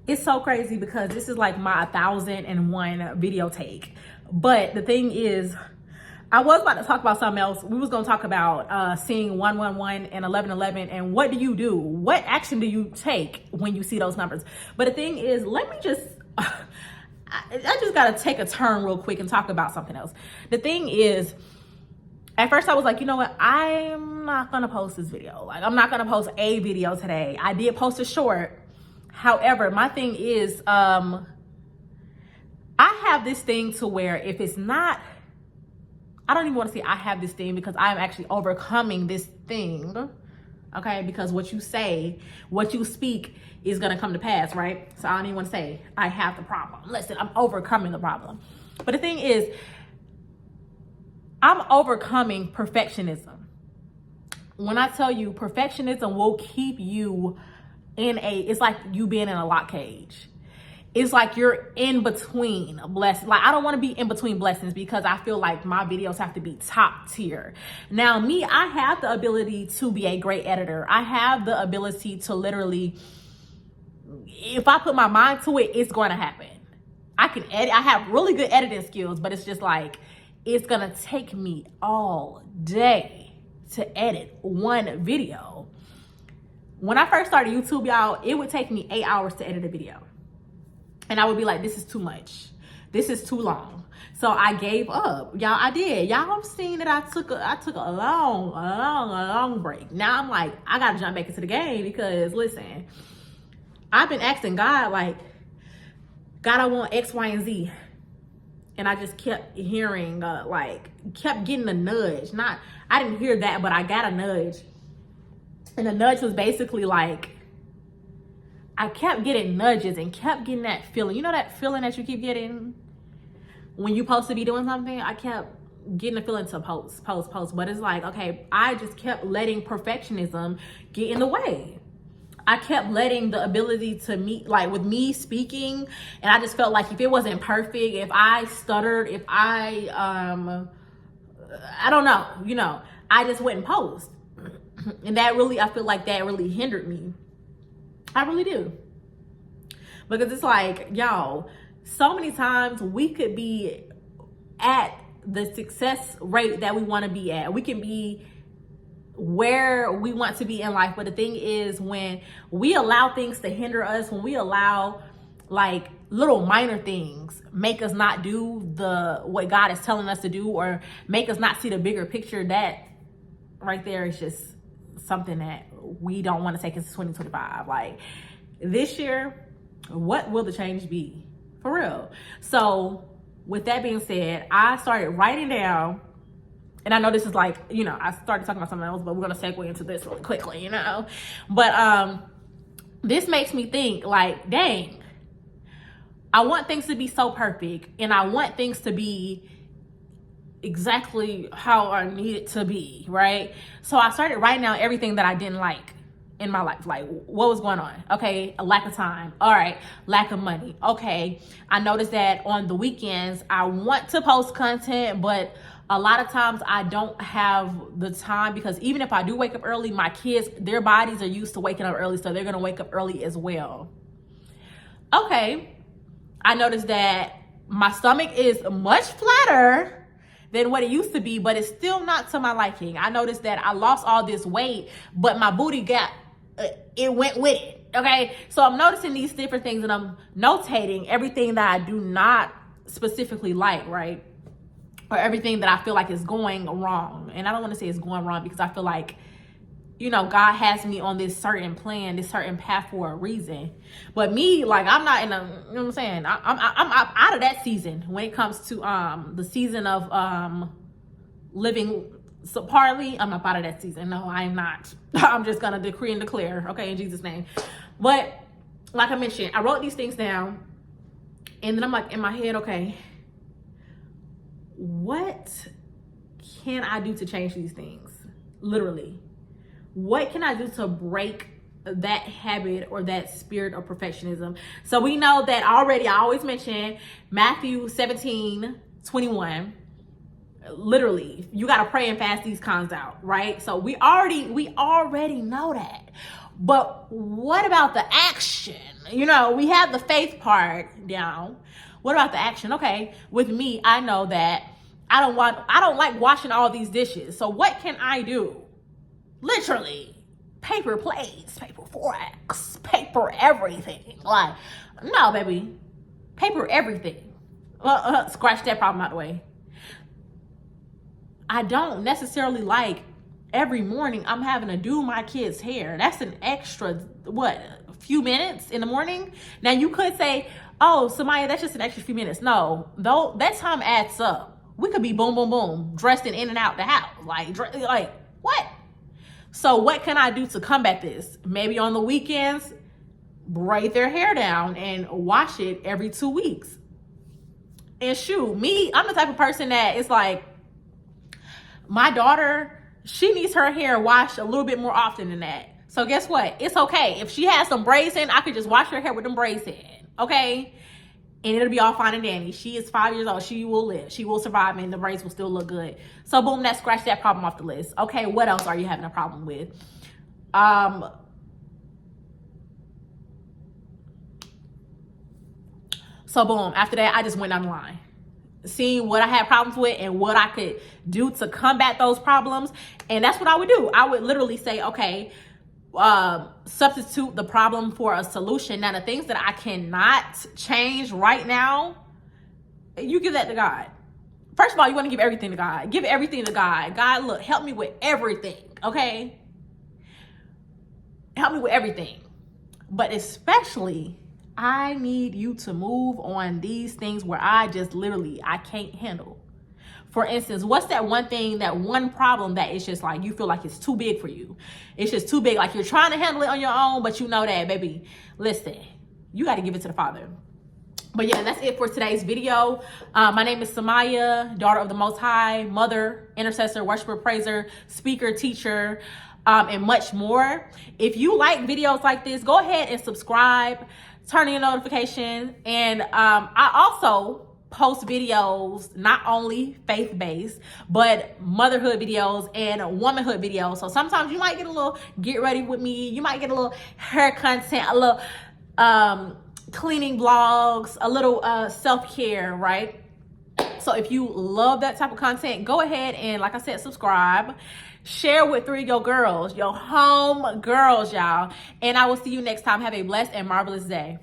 It's so crazy because this is like my 1,001 video take. But the thing is, I was about to talk about something else. We was going to talk about seeing 111 and 1111 and what do you do? What action do you take when you see those numbers? But the thing is, let me just, I just got to take a turn real quick and talk about something else. The thing is, at first I was like, you know what? I'm not going to post this video. Like, I'm not going to post a video today. I did post a short. However, my thing is, I have this thing to where if it's not, I don't even want to say I have this thing because I'm actually overcoming this thing, okay? Because what you say, what you speak is going to come to pass, right? So I don't even want to say I have the problem. Listen, I'm overcoming the problem. But the thing is, I'm overcoming perfectionism. When I tell you perfectionism will keep you it's like you being in a lock cage. It's like you're in between blessings. Like, I don't want to be in between blessings because I feel like my videos have to be top tier. Now, me, I have the ability to be a great editor. I have the ability to literally, if I put my mind to it, it's going to happen. I can edit. I have really good editing skills, but it's just like, it's going to take me all day to edit one video. When I first started YouTube, y'all, it would take me 8 hours to edit a video. And I would be like, this is too much. This is too long. So I gave up. Y'all, I did. Y'all have seen that I took a long break. Now I'm like, I got to jump back into the game because, listen, I've been asking God, like, God, I want X, Y, and Z. And I just kept hearing, kept getting a nudge. I didn't hear that, but I got a nudge. And the nudge was basically like, I kept getting nudges and kept getting that feeling. You know that feeling that you keep getting when you're supposed to be doing something? I kept getting the feeling to post. But it's like, okay, I just kept letting perfectionism get in the way. I kept letting the ability to meet, like with me speaking, and I just felt like if it wasn't perfect, if I stuttered, if I don't know, I just wouldn't post. And that really, I feel like that really hindered me. I really do. Because it's like, y'all, so many times we could be at the success rate that we want to be at. We can be where we want to be in life. But the thing is, when we allow things to hinder us, when we allow like little minor things make us not do what God is telling us to do, or make us not see the bigger picture, that right there is just something that we don't want to take into 2025. Like, this year, what will the change be? For real. So with that being said, I started writing down, and I know this is like, I started talking about something else, but we're going to segue into this really quickly, But this makes me think like, dang, I want things to be so perfect, and I want things to be exactly how I need it to be, right? So I started writing down everything that I didn't like in my life. Like, what was going on? Okay, a lack of time. All right, lack of money. Okay, I noticed that on the weekends I want to post content, but a lot of times I don't have the time, because even if I do wake up early, my kids, their bodies are used to waking up early, so they're gonna wake up early as well. Okay, I noticed that my stomach is much flatter than what it used to be, but it's still not to my liking. I noticed that I lost all this weight, but my booty it went with it, okay? So I'm noticing these different things, and I'm notating everything that I do not specifically like, right? Or everything that I feel like is going wrong. And I don't want to say it's going wrong, because I feel like, God has me on this certain plan, this certain path for a reason. But me, like, I'm not in a, you know what I'm saying? I'm out of that season when it comes to the season of living subparly. I'm up out of that season. No, I'm not. I'm just gonna decree and declare, okay, in Jesus' name. But like I mentioned, I wrote these things down, and then I'm like in my head, okay, what can I do to change these things? Literally. What can I do to break that habit or that spirit of perfectionism? So we know that already. I always mention Matthew 17:21. Literally, you got to pray and fast these cons out, right? So we already know that. But what about the action? You know, we have the faith part down. What about the action? Okay, with me, I know that I don't like washing all these dishes. So what can I do? Literally, paper plates, paper forks, paper everything. Like, no, baby, paper everything. Scratch that problem out the way. I don't necessarily like every morning I'm having to do my kids' hair. That's an extra, a few minutes in the morning? Now you could say, oh, Sumyia, that's just an extra few minutes. No, though, that time adds up. We could be boom, boom, boom, dressed in and out the house. Like what? So what can I do to combat this? Maybe on the weekends, braid their hair down and wash it every 2 weeks. And shoot, me, I'm the type of person that it's like, my daughter, she needs her hair washed a little bit more often than that. So guess what? It's okay. If she has some braids in, I could just wash her hair with them braids in, okay? And it'll be all fine and dandy. She is 5 years old. She will live. She will survive, and the braids will still look good. So boom, scratch that problem off the list. Okay, what else are you having a problem with? So boom, after that, I just went down the line, seeing what I had problems with and what I could do to combat those problems. And that's what I would do. I would literally say, okay, substitute the problem for a solution. Now, the things that I cannot change right now, you give that to God. First of all, you want to give everything to God. Give everything to God. God, look, help me with everything, okay? Help me with everything. But especially, I need you to move on these things where I just literally, I can't handle. For instance, what's that one thing, that one problem that it's just like you feel like it's too big for you? It's just too big. Like you're trying to handle it on your own, but you know that, baby, listen, you got to give it to the Father. But yeah, that's it for today's video. My name is Sumyia, daughter of the Most High, mother, intercessor, worshiper, praiser, speaker, teacher, and much more. If you like videos like this, go ahead and subscribe, turn on your notification. And I also post videos, not only faith-based, but motherhood videos and womanhood videos. So sometimes you might get a little get ready with me. You might get a little hair content, a little cleaning vlogs, a little self-care, right? So if you love that type of content, go ahead and, like I said, subscribe. Share with 3 of your girls, your home girls, y'all. And I will see you next time. Have a blessed and marvelous day.